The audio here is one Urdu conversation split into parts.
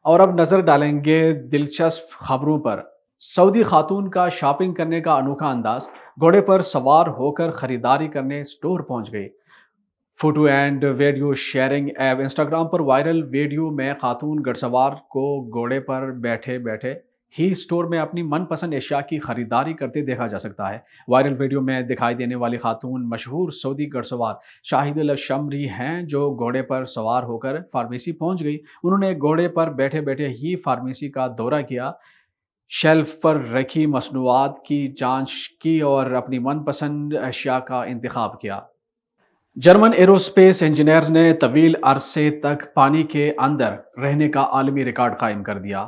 اور اب نظر ڈالیں گے دلچسپ خبروں پر۔ سعودی خاتون کا شاپنگ کرنے کا انوکھا انداز، گھوڑے پر سوار ہو کر خریداری کرنے اسٹور پہنچ گئی۔ Photo and video sharing app Instagram per viral video میں خاتون گھڑ سوار کو گھوڑے پر بیٹھے بیٹھے ہی اسٹور میں اپنی من پسند اشیاء کی خریداری کرتے دیکھا جا سکتا ہے۔ وائرل ویڈیو میں دکھائی دینے والی خاتون مشہور سعودی گھڑ سوار شاہد الشمری ہیں، جو گھوڑے پر سوار ہو کر فارمیسی پہنچ گئی۔ انہوں نے گھوڑے پر بیٹھے بیٹھے ہی فارمیسی کا دورہ کیا، شیلف پر رکھی مصنوعات کی جانچ کی اور اپنی من پسند اشیاء کا انتخاب کیا۔ جرمن ایروسپیس انجینئرز نے طویل عرصے تک پانی کے اندر رہنے کا عالمی ریکارڈ قائم کر دیا۔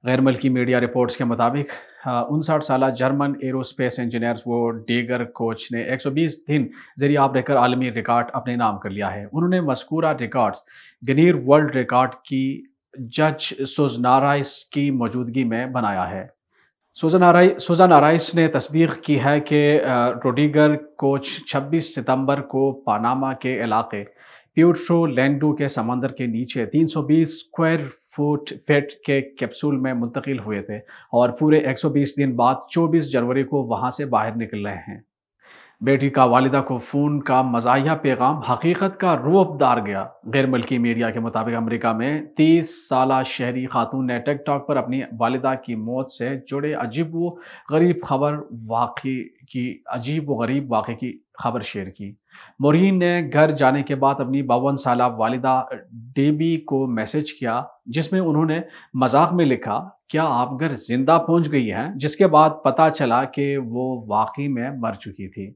غیر ملکی میڈیا رپورٹس کے مطابق 59 سالہ جرمن ایروسپیس انجینئرز وہ ڈیگر کوچ نے 120 دن زیر آب رہ کر عالمی ریکارڈ اپنے نام کر لیا ہے۔ انہوں نے مذکورہ ریکارڈز گنیر ورلڈ ریکارڈ کی جج سوزنارائس کی موجودگی میں بنایا ہے۔ سوزان آرائس نے تصدیق کی ہے کہ روڈیگر کوچ 26 ستمبر کو پاناما کے علاقے پیوٹرو لینڈو کے سمندر کے نیچے 320 اسکوائر فٹ کے کیپسول میں منتقل ہوئے تھے اور پورے 120 دن بعد 24 جنوری کو وہاں سے باہر نکل رہے ہیں۔ بیٹی کا والدہ کو فون کا مزاحیہ پیغام حقیقت کا رعب دار گیا۔ غیر ملکی میڈیا کے مطابق امریکہ میں 30 سالہ شہری خاتون نے ٹک ٹاک پر اپنی والدہ کی موت سے جڑے عجیب و غریب واقعے کی خبر شیئر کی۔ مورین نے گھر جانے کے بعد اپنی 52 سالہ والدہ ڈیبی کو میسج کیا، جس میں انہوں نے مذاق میں لکھا، "کیا آپ گھر زندہ پہنچ گئی ہیں؟" جس کے بعد پتہ چلا کہ وہ واقعی میں مر چکی تھی۔